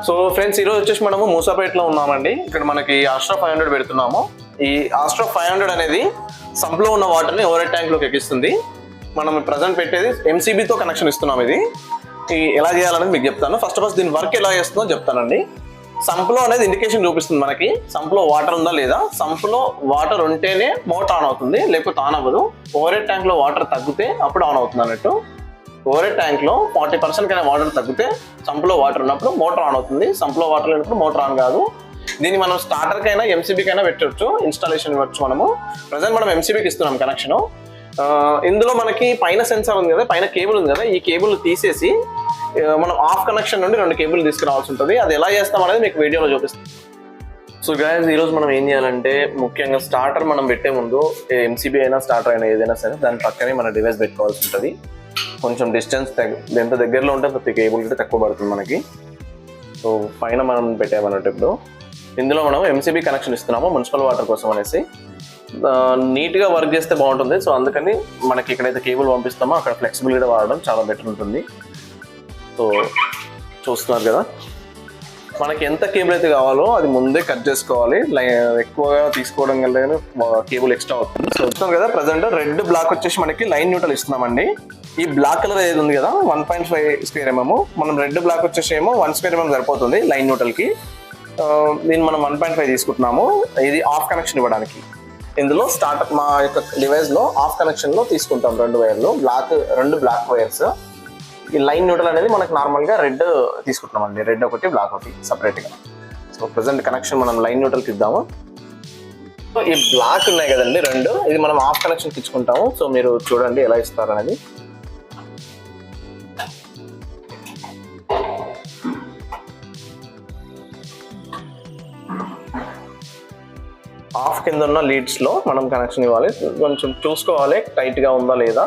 So friends, ఈరోజు వచ్చేసి మనము మూసాపేటలో ఉన్నామండి. ఇక్కడ మనకి ఆస్ట్రా 500 పెడుతున్నాము. ఈ ఆస్ట్రా 500 అనేది సంప్లో ఉన్న వాటర్ని ఓవర్ హెడ్ ట్యాంక్లోకి ఎక్కిస్తుంది. మనం ప్రజెంట్ పెట్టేది ఎంసీబీతో కనెక్షన్ ఇస్తున్నాం. ఇది ఎలా చేయాలనేది మీకు చెప్తాను. ఫస్ట్ ఆఫ్ ఆల్ దీని వర్క్ ఎలా చేస్తుందో చెప్తానండి. సంప్లో అనేది ఇండికేషన్ చూపిస్తుంది మనకి, సంప్లో వాటర్ ఉందా లేదా. సంప్లో వాటర్ ఉంటేనే మోటార్ ఆన్ అవుతుంది, లేకపోతే ఆన్ అవ్వదు. ఓవర్ హెడ్ ట్యాంక్లో వాటర్ తగ్గితే అప్పుడు ఆన్ అవుతుంది అన్నట్టు. ఓవర్ హెడ్ ట్యాంక్లో 40% కన్నా వాటర్ తగ్గితే సంప్లో వాటర్ ఉన్నప్పుడు మోటార్ ఆన్ అవుతుంది. సంప్లో వాటర్ లేనప్పుడు మోటార్ ఆన్ కాదు. దీన్ని మనం స్టార్టర్కైనా ఎంసీబీకైనా పెట్టవచ్చు, ఇన్స్టాలేషన్ ఇవ్వచ్చు. ప్రజెంట్ మనం ఎంసీబీకి ఇస్తున్నాం కనెక్షను. ఇందులో మనకి పైన సెన్సార్ ఉంది కదా, పైన కేబుల్ ఉంది కదా, ఈ కేబుల్ తీసేసి మనం ఆఫ్ కనెక్షన్ నుండి 2 కేబుల్ తీసుకురావాల్సి ఉంటుంది. అది ఎలా చేస్తాం అనేది మీకు వీడియోలో చూపిస్తాం. సో గైస్, ఈరోజు మనం ఏం చేయాలంటే, ముఖ్యంగా స్టార్టర్ మనం పెట్టే ముందు ఎంసీబీ అయినా స్టార్టర్ అయినా ఏదైనా సరే దాని పక్కనే మన డివైస్ పెట్టుకోవాల్సి ఉంటుంది. కొంచెం డిస్టెన్స్ ఎంత దగ్గరలో ఉంటే ప్రతి కేబుల్ అయితే తక్కువ పడుతుంది మనకి. సో పైన మనం పెట్టామన్నట్టు. ఇప్పుడు ఇందులో మనం ఎంసీబీ కనెక్షన్ ఇస్తున్నాము మున్సిపల్ వాటర్ కోసం అనేసి. నీట్గా వర్క్ చేస్తే బాగుంటుంది. సో అందుకని మనకి ఎక్కడైతే కేబుల్ పంపిస్తామో అక్కడ ఫ్లెక్సిబిలిటీ వాడడం చాలా బెటర్ ఉంటుంది. సో చూస్తున్నారు కదా, మనకి ఎంత కేబుల్ అయితే కావాలో అది ముందే కట్ చేసుకోవాలి. ఎక్కువగా తీసుకోవడం వల్ల కేబుల్ ఎక్స్ట్రా అవుతుంది. సో చూస్తాం కదా, ప్రజెంట్ రెడ్ బ్లాక్ వచ్చేసి మనకి లైన్ న్యూట్రల్ ఇస్తున్నామండి. ఈ బ్లాక్ కలర్ ఏది ఉంది కదా 1.5 స్క్వేర్ ఎంఎం, మనం రెడ్ బ్లాక్ వచ్చేసి ఏమో 1 స్క్వేర్ ఎంఎం సరిపోతుంది లైన్ న్యూట్రల్కి. దీన్ని మనం 1.5 తీసుకుంటున్నాము. ఇది ఆఫ్ కనెక్షన్ ఇవ్వడానికి. ఇందులో స్టార్ట్ మా యొక్క డివైస్లో ఆఫ్ కనెక్షన్లో తీసుకుంటాం 2 వైర్లు, 2 బ్లాక్ వైర్స్. ఈ లైన్ న్యూట్రల్ అనేది మనకు నార్మల్గా రెడ్ తీసుకుంటున్నామండి, రెడ్ ఒకటి బ్లాక్ ఒకటి సపరేట్గా. సో ప్రజెంట్ కనెక్షన్ మనం లైన్ న్యూట్రల్కి ఇద్దాము. సో ఈ బ్లాక్ ఉన్నాయి కదండి 2, ఇది మనం ఆఫ్ కనెక్షన్కి ఇచ్చుకుంటాము. సో మీరు చూడండి ఎలా ఇస్తారు అనేది. ఆఫ్ కింద ఉన్న లీడ్స్లో మనం కనెక్షన్ ఇవ్వాలి. కొంచెం చూసుకోవాలి టైట్గా ఉందా లేదా.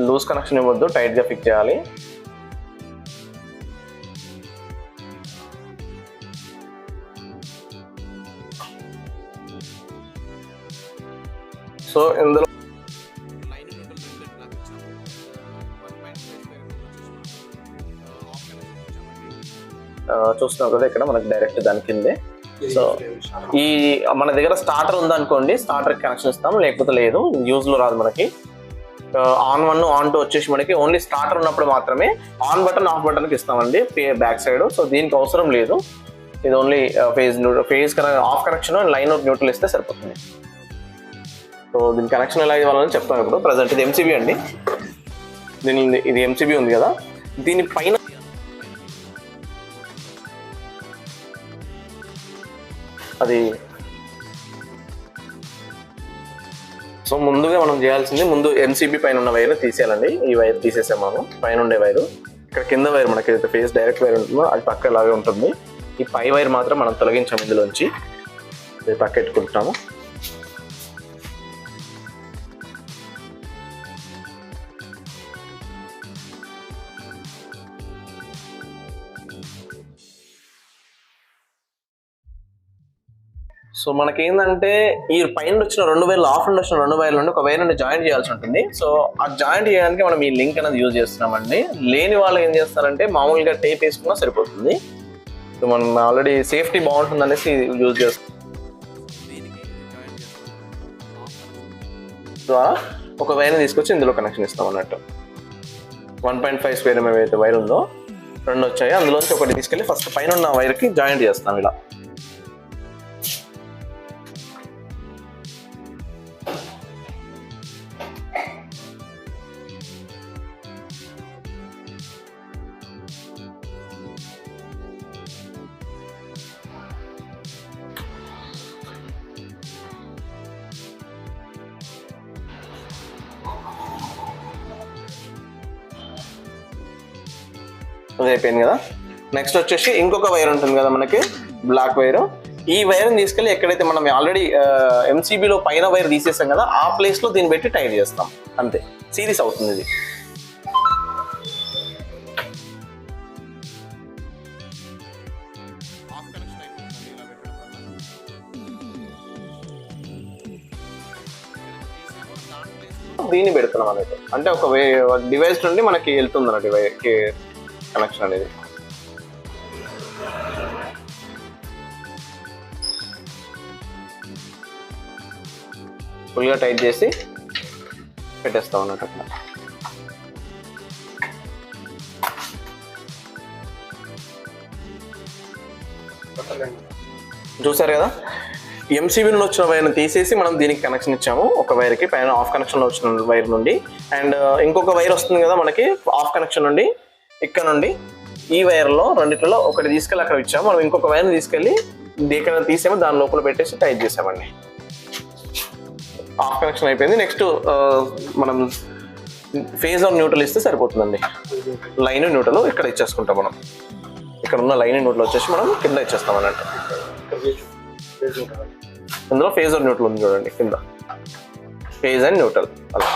లూజ్ కనెక్షన్ ఇవ్వద్దు, టైట్గా ఫిక్స్ చేయాలి. సో ఇందులో చూస్తున్నాం కదా, ఇక్కడ మనకి డైరెక్ట్ దాని కిందే. సో ఈ మన దగ్గర స్టార్టర్ ఉందనుకోండి, స్టార్టర్ కనెక్షన్ ఇస్తాం, లేకపోతే లేదు, యూజ్లో రాదు మనకి. ఆన్ 1 ఆన్ 2 వచ్చేసి మనకి ఓన్లీ స్టార్టర్ ఉన్నప్పుడు మాత్రమే ఆన్ బటన్ ఆఫ్ బటన్కి ఇస్తామండి బ్యాక్ సైడ్. సో దీనికి అవసరం లేదు. ఇది only phase of connection and line out neutral ఇస్తే సరిపోతుంది. సో దీని కనెక్షన్ ఎలా ఇవ్వాలని చెప్తాను ఇప్పుడు. ప్రజెంట్ ఇది ఎంసీబీ అండి, ఇది ఎంసీబీ ఉంది కదా, దీనిపైన అది. సో ముందుగా మనం చేయాల్సింది, ముందు ఎంసీబీ పైన ఉన్న వైర్ తీసేయాలండి. ఈ వైర్ తీసేసాము, పైన ఉండే వైరు. ఇక్కడ కింద వైర్ మనకి ఏదైతే ఫేస్ డైరెక్ట్ వైర్ ఉంటుందో అది పక్క ఇలాగే ఉంటుంది. ఈ పై వైర్ మాత్రం మనం తొలగించాము, ఇందులోంచి ఇది పక్క పెట్టుకుంటాము. సో మనకేంటంటే, ఈ పైన వచ్చిన 2 వైర్లు, ఆఫ్ నుండి వచ్చిన 2 వైర్లు నుండి ఒక వైర్ నుండి జాయింట్ చేయాల్సి ఉంటుంది. సో ఆ జాయింట్ చేయడానికి మనం ఈ లింక్ అనేది యూజ్ చేస్తున్నామండి. లేని వాళ్ళు ఏం చేస్తారంటే మామూలుగా టేప్ వేసుకున్నా సరిపోతుంది. సో మనం ఆల్రెడీ సేఫ్టీ బాగుంటుంది అనేసి యూజ్ చేస్తాం. ద్వారా ఒక వైర్ని తీసుకొచ్చి ఇందులో కనెక్షన్ ఇస్తాం అన్నట్టు. 1.5 స్క్వేర్ ఎంఎం అయితే వైర్ ఉందో 2 వచ్చాయి, అందులోంచి ఒకటి తీసుకెళ్ళి ఫస్ట్ పైన ఉన్న వైర్కి జాయింట్ చేస్తాం ఇలా. అది అయిపోయింది కదా. నెక్స్ట్ వచ్చేసి ఇంకొక వైర్ ఉంటుంది కదా మనకి, బ్లాక్ వైర్. ఈ వైర్ని తీసుకెళ్ళి ఎక్కడైతే మనం ఆల్రెడీ ఎంసీబీలో పైన వైర్ తీసేసాం కదా, ఆ ప్లేస్లో దీన్ని పెట్టి టైట్ చేస్తాం. అంతే, సిరీస్ అవుతుంది ఇది. దీన్ని పెడుతున్నాం అనేది, అంటే ఒక డివైస్ నుండి మనకి వెళ్తుంది అన్నట్టు కనెక్షన్ అనేది. ఫుల్గా టైట్ చేసి పెట్టేస్తాం అన్నట్టు అట్లా. చూసారు కదా, ఎంసీబీ నుండి వచ్చిన వైర్ని తీసేసి మనం దీనికి కనెక్షన్ ఇచ్చాము. ఒక వైర్కి పైన ఆఫ్ కనెక్షన్లో వచ్చిన వైర్ నుండి, అండ్ ఇంకొక వైర్ వస్తుంది కదా మనకి ఆఫ్ కనెక్షన్ నుండి. ఇక్కడ నుండి ఈ వైర్లో రెండిట్లో ఒకటి తీసుకెళ్ళి అక్కడ ఇచ్చాము. మనం ఇంకొక వైర్ని తీసుకెళ్ళి ఇక్కడ తీసాము, దాని లోపల పెట్టేసి టైట్ చేసామండి. ఆఫ్ కనెక్షన్ అయిపోయింది. నెక్స్ట్ మనం ఫేజ్ ఆర్ న్యూట్రల్ ఇస్తే సరిపోతుందండి. లైన్ న్యూట్రల్ ఇక్కడ ఇచ్చేసుకుంటాం మనం. ఇక్కడ ఉన్న లైన్ న్యూట్రల్ వచ్చేసి మనం కింద ఇచ్చేస్తాం అన్నట్టు. ఇందులో ఫేజ్ ఆర్ న్యూట్రల్ ఉంది చూడండి, కింద ఫేజ్ అండ్ న్యూట్రల్ అలా.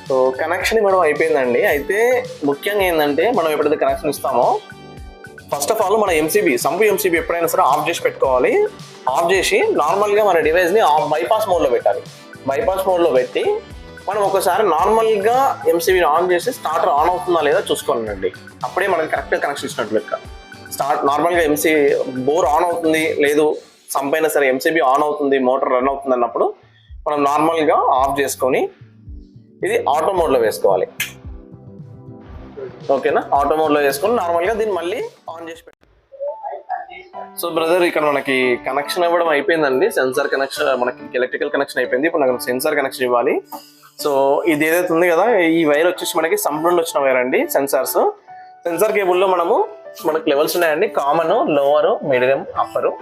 సో కనెక్షన్ ఇవ్వడం అయిపోయిందండి. అయితే ముఖ్యంగా ఏంటంటే మనం ఎప్పుడైతే కనెక్షన్ ఇస్తామో ఫస్ట్ ఆఫ్ ఆల్ మన సంపు ఎంసీబీ ఎప్పుడైనా సరే ఆఫ్ చేసి పెట్టుకోవాలి. ఆఫ్ చేసి నార్మల్గా మన డివైస్ని బైపాస్ మోడ్లో పెట్టాలి. బైపాస్ మోడ్లో పెట్టి మనం ఒకసారి నార్మల్గా ఎంసీబీని ఆన్ చేసి స్టార్టర్ ఆన్ అవుతుందా లేదా చూసుకోవాలండి. అప్పుడే మనకి కరెక్ట్గా కనెక్షన్ ఇచ్చినట్టు లెక్క. నార్మల్గా బోర్ ఆన్ అవుతుంది, లేదు సంపైనా సరే ఎంసీబీ ఆన్ అవుతుంది, మోటార్ రన్ అవుతుంది అన్నప్పుడు మనం నార్మల్గా ఆఫ్ చేసుకొని ఇది ఆటో మోడ్లో వేసుకోవాలి. ఓకేనా, ఆటో మోడ్లో వేసుకొని నార్మల్గా దీన్ని మళ్ళీ ఆన్ చేసి పెట్టాలి. సో బ్రదర్, ఇక్కడ మనకి కనెక్షన్ ఇవ్వడం అయిపోయిందండి. సెన్సార్ కనెక్షన్, మనకి ఎలక్ట్రికల్ కనెక్షన్ అయిపోయింది. ఇప్పుడు నాకు సెన్సార్ కనెక్షన్ ఇవ్వాలి. సో ఇది ఏదైతే ఉంది కదా, ఈ వైర్ వచ్చేసి మనకి సంప్ నుండి వచ్చిన వైర్ అండి. సెన్సార్ కేబుల్లో మనకి లెవెల్స్ ఉన్నాయండి. Common, lower, medium, upper.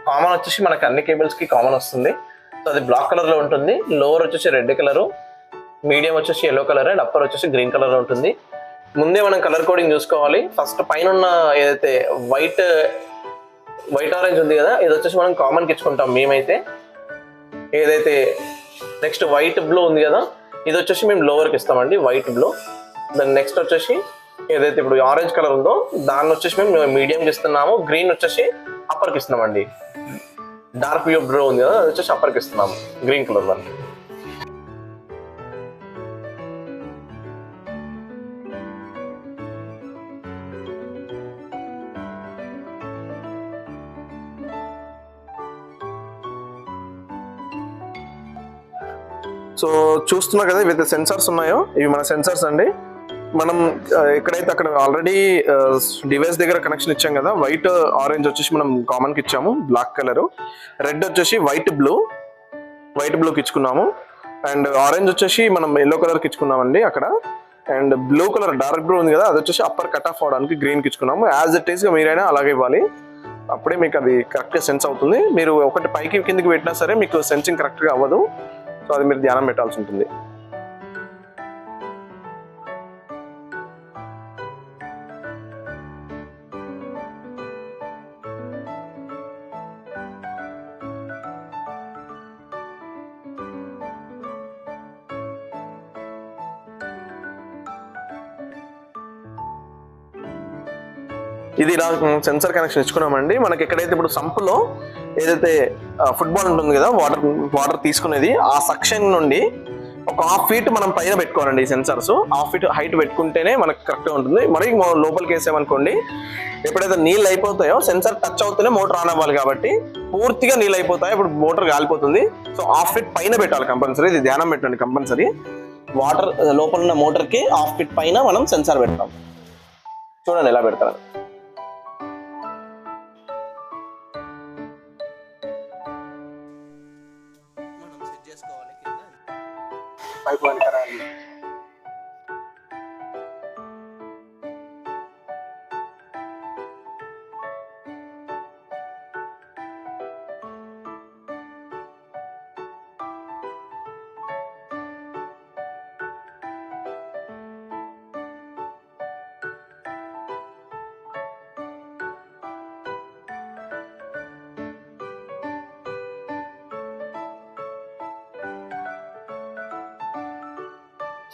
Common వచ్చేసి మనకి అన్ని కేబుల్స్కి కామన్ వస్తుంది. సో అది బ్లాక్ కలర్లో ఉంటుంది. లోవర్ వచ్చేసి రెడ్ కలరు, మీడియం వచ్చేసి ఎల్లో కలర్, అండ్ అప్పర్ వచ్చేసి గ్రీన్ కలర్లో ఉంటుంది. ముందే మనం కలర్ కోడింగ్ చూసుకోవాలి. ఫస్ట్ పైన ఉన్న ఏదైతే వైట్ ఆరెంజ్ ఉంది కదా, ఇది వచ్చేసి మనం కామన్కి ఇచ్చుకుంటాం మేమైతే. ఏదైతే నెక్స్ట్ వైట్ బ్లూ ఉంది కదా, ఇది వచ్చేసి మేము లోవర్కి ఇస్తామండి, వైట్ బ్లూ. దాని నెక్స్ట్ వచ్చేసి ఏదైతే ఇప్పుడు ఆరెంజ్ కలర్ ఉందో దాన్ని వచ్చేసి మేము మీడియంకి ఇస్తున్నాము. గ్రీన్ వచ్చేసి అప్పర్కి ఇస్తున్నామండి. డార్క్ బ్లూ ఉంది కదా, అది వచ్చేసి అప్పర్కి ఇస్తున్నాము, గ్రీన్ కలర్ దాన్ని. సో చూస్తున్నా కదా, ఇవైతే సెన్సార్స్ ఉన్నాయో ఇవి మన సెన్సార్స్ అండి. మనం ఎక్కడైతే అక్కడ ఆల్రెడీ డివైస్ దగ్గర కనెక్షన్ ఇచ్చాం కదా, వైట్ ఆరెంజ్ వచ్చేసి మనం కామన్కి ఇచ్చాము, బ్లాక్ కలరు. రెడ్ వచ్చేసి వైట్ బ్లూకి ఇచ్చుకున్నాము. అండ్ ఆరెంజ్ వచ్చేసి మనం ఎల్లో కలర్కి ఇచ్చుకున్నామండి అక్కడ. And blue colour dark blue ఉంది కదా, అది వచ్చేసి అప్పర్ కట్ ఆఫ్ అవడానికి గ్రీన్కి ఇచ్చుకున్నాము. యాజ్ ఇట్ ఈస్గా మీరైనా అలాగే ఇవ్వాలి, అప్పుడే మీకు అది కరెక్ట్గా సెన్స్ అవుతుంది. మీరు ఒకటి పైకి కిందికి పెట్టినా సరే మీకు సెన్సింగ్ కరెక్ట్గా అవ్వదు. సో అది మీరు ధ్యానం పెట్టాల్సి ఉంటుంది. ఇది ఇలా సెన్సార్ కనెక్షన్ ఇచ్చుకున్నామండి. మనకి ఎక్కడైతే ఇప్పుడు సంపులో ఏదైతే ఫుట్బాల్ ఉంటుంది కదా, వాటర్ తీసుకునేది, ఆ సెక్షన్ నుండి ఒక 1/2 feet మనం పైన పెట్టుకోవాలండి ఈ సెన్సార్స్. 1/2 feet హైట్ పెట్టుకుంటేనే మనకు కరెక్ట్గా ఉంటుంది. మరి లోపలికి వేసామనుకోండి, ఎప్పుడైతే నీళ్ళు అయిపోతాయో సెన్సార్ టచ్ అవుతూనే మోటార్ ఆన్ అవ్వాలి కాబట్టి పూర్తిగా నీళ్ళు అయిపోతాయి, ఇప్పుడు మోటార్ కాలిపోతుంది. సో 1/2 feet పైన పెట్టాలి కంపల్సరీ. ఇది ధ్యానం పెట్టండి కంపల్సరీ. వాటర్ లోపల ఉన్న మోటార్కి 1/2 feet పైన మనం సెన్సార్ పెడతాం. చూడండి ఎలా పెడతారు.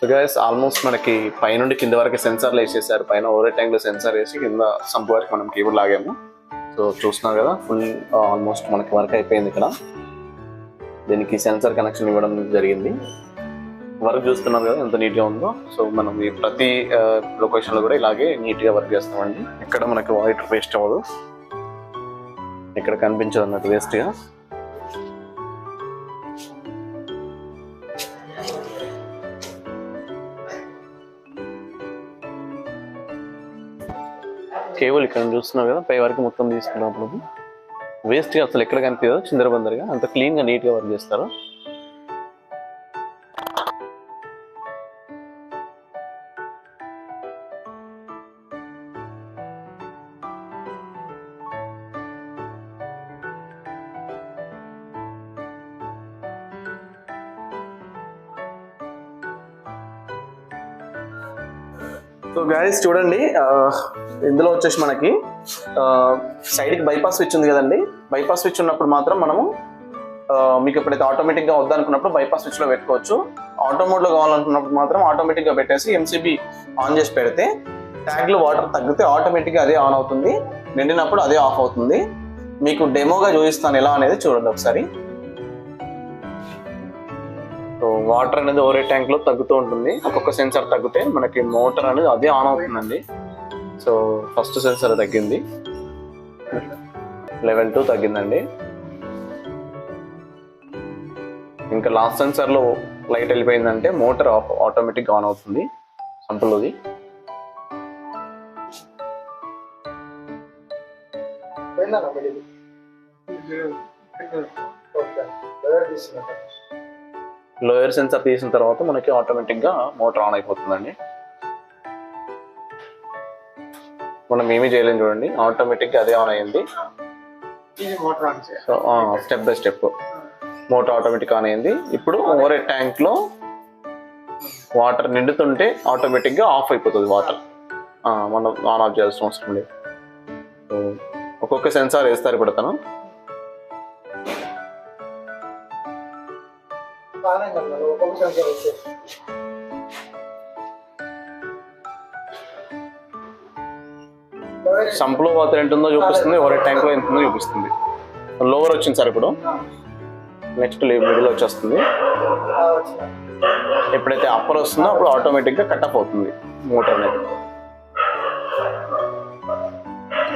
సో గైస్ ఆల్మోస్ట్ మనకి పైనుండి కింద వరకు సెన్సార్లు వేసేసారు. పైన ఓవర్ ట్యాంక్ లో సెన్సార్ వేసి కింద సంప్ వరకు మనం కేబుల్ లాగాము. సో చూస్తున్నాం కదా ఫుల్ ఆల్మోస్ట్ మనకి వర్క్ అయిపోయింది. ఇక్కడ దీనికి సెన్సార్ కనెక్షన్ ఇవ్వడం జరిగింది. వర్క్ చూస్తున్నాం కదా ఎంత నీట్గా ఉందో. సో మనం ఈ ప్రతి లొకేషన్లో కూడా ఇలాగే నీట్గా వర్క్ చేస్తామండి. ఇక్కడ మనకి వాటర్ వేస్ట్ అవ్వదు, ఇక్కడ కనిపించదు అన్నట్టు వేస్ట్గా. కేబుల్ ఇక్కడ చూస్తున్నాం కదా పై వరకు మొత్తం తీసుకున్నప్పుడు వేస్ట్గా అసలు ఎక్కడ కనిపించదు, చిందరబందరగా అంత క్లీన్గా నీట్గా వర్క్ చేస్తారు. సో గైస్ చూడండి, ఇందులో వచ్చేసి మనకి సైడ్కి బైపాస్ స్విచ్ ఉంది కదండి. బైపాస్ స్విచ్ ఉన్నప్పుడు మాత్రం మనము మీకు ఎప్పుడైతే ఆటోమేటిక్గా వద్దనుకున్నప్పుడు బైపాస్ స్విచ్లో పెట్టుకోవచ్చు. ఆటో మోడ్లో కావాలనుకున్నప్పుడు మాత్రం ఆటోమేటిక్గా పెట్టేసి ఎంసీబీ ఆన్ చేసి పెడితే ట్యాంక్లో వాటర్ తగ్గితే ఆటోమేటిక్గా అదే ఆన్ అవుతుంది, నిండినప్పుడు అదే ఆఫ్ అవుతుంది. మీకు డెమోగా చూపిస్తాను ఎలా అనేది చూడండి ఒకసారి. సో వాటర్ అనేది ఓవర్ ట్యాంక్ లో తగ్గుతూ ఉంటుంది. ఒక్కొక్క సెన్సార్ తగ్గితే మనకి మోటార్ అనేది అదే ఆన్ అవుతుందండి. సో ఫస్ట్ సెన్సార్ తగ్గింది, లెవెల్ 2 తగ్గిందండి. ఇంకా లాస్ట్ సెన్సార్ లో లైట్ వెళ్ళిపోయిందంటే మోటార్ ఆటోమేటిక్ ఆన్ అవుతుంది సంపులోది. లోయర్ సెన్సార్ తీసిన తర్వాత మనకి ఆటోమేటిక్గా మోటార్ ఆన్ అయిపోతుందండి. మనం ఏమీ చేయలేం చూడండి, ఆటోమేటిక్గా అదే ఆన్ అయ్యింది. So step by step motor automatic on అయ్యింది. ఇప్పుడు ఓవర్ ట్యాంక్లో వాటర్ నిండుతుంటే ఆటోమేటిక్గా ఆఫ్ అయిపోతుంది వాటర్, మనం ఆన్ ఆఫ్ చేయాల్సిన అవసరం లేదు. సో ఒక్కొక్క సెన్సార్ వేస్తారు ఇప్పుడు తను. సంపులో వాటర్ ఎంత ఉందో చూపిస్తుంది, ఓవర్ ట్యాంక్ లో ఎంత ఉందో చూపిస్తుంది. లోవర్ వచ్చింది సార్ ఇప్పుడు, నెక్స్ట్ మిడిల్ వచ్చేస్తుంది. ఎప్పుడైతే అప్పర్ వస్తుందో అప్పుడు ఆటోమేటిక్ గా కట్ ఆఫ్ అవుతుంది మోటార్ అనేది.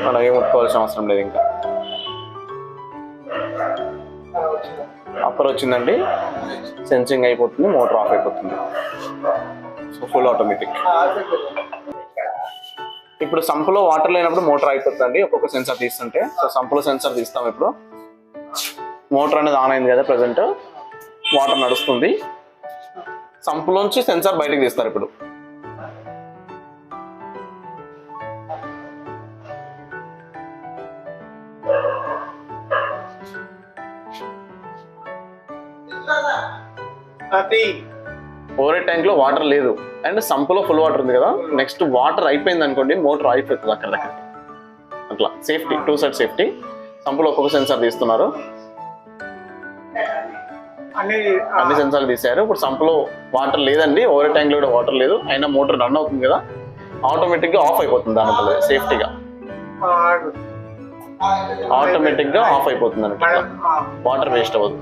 మనం ఏం ముట్టుకోవాల్సిన అవసరం లేదు. ఇంకా అప్పర్ వచ్చిందండి, సెన్సింగ్ అయిపోతుంది, మోటార్ ఆఫ్ అయిపోతుంది. So full automatic. ఇప్పుడు సంపులో వాటర్ లేనప్పుడు మోటార్ అయిపోతుందండి ఒక్కొక్క సెన్సార్ తీస్తుంటే. సో సంపులో సెన్సార్ తీస్తాం. ఇప్పుడు మోటార్ అనేది ఆన్ అయింది కదా, ప్రజెంట్ వాటర్ నడుస్తుంది. సంపులోంచి సెన్సార్ బయటకు తీస్తారు ఇప్పుడు. ఓవర్ ట్యాంక్ లో వాటర్ లేదు అండ్ సంపులో ఫుల్ వాటర్ ఉంది కదా. నెక్స్ట్ వాటర్ అయిపోయింది అనుకోండి, మోటార్ అయిపోతుంది అక్కడ దగ్గర. అట్లా సేఫ్టీ, 2 సైడ్ సేఫ్టీ. సంపులో ఒక్కొక్క సెన్సార్ తీస్తున్నారు, అన్ని సెన్సార్లు తీసారు. ఇప్పుడు సంపులో వాటర్ లేదండి, ఓవర్ ట్యాంక్ లో కూడా వాటర్ లేదు, అయినా మోటార్ రన్ అవుతుంది కదా, ఆటోమేటిక్ గా ఆఫ్ అయిపోతుంది. దాంట్లో సేఫ్టీగా ఆటోమేటిక్ గా ఆఫ్ అయిపోతుంది అన్నట్టు, వాటర్ వేస్ట్ అవ్వదు.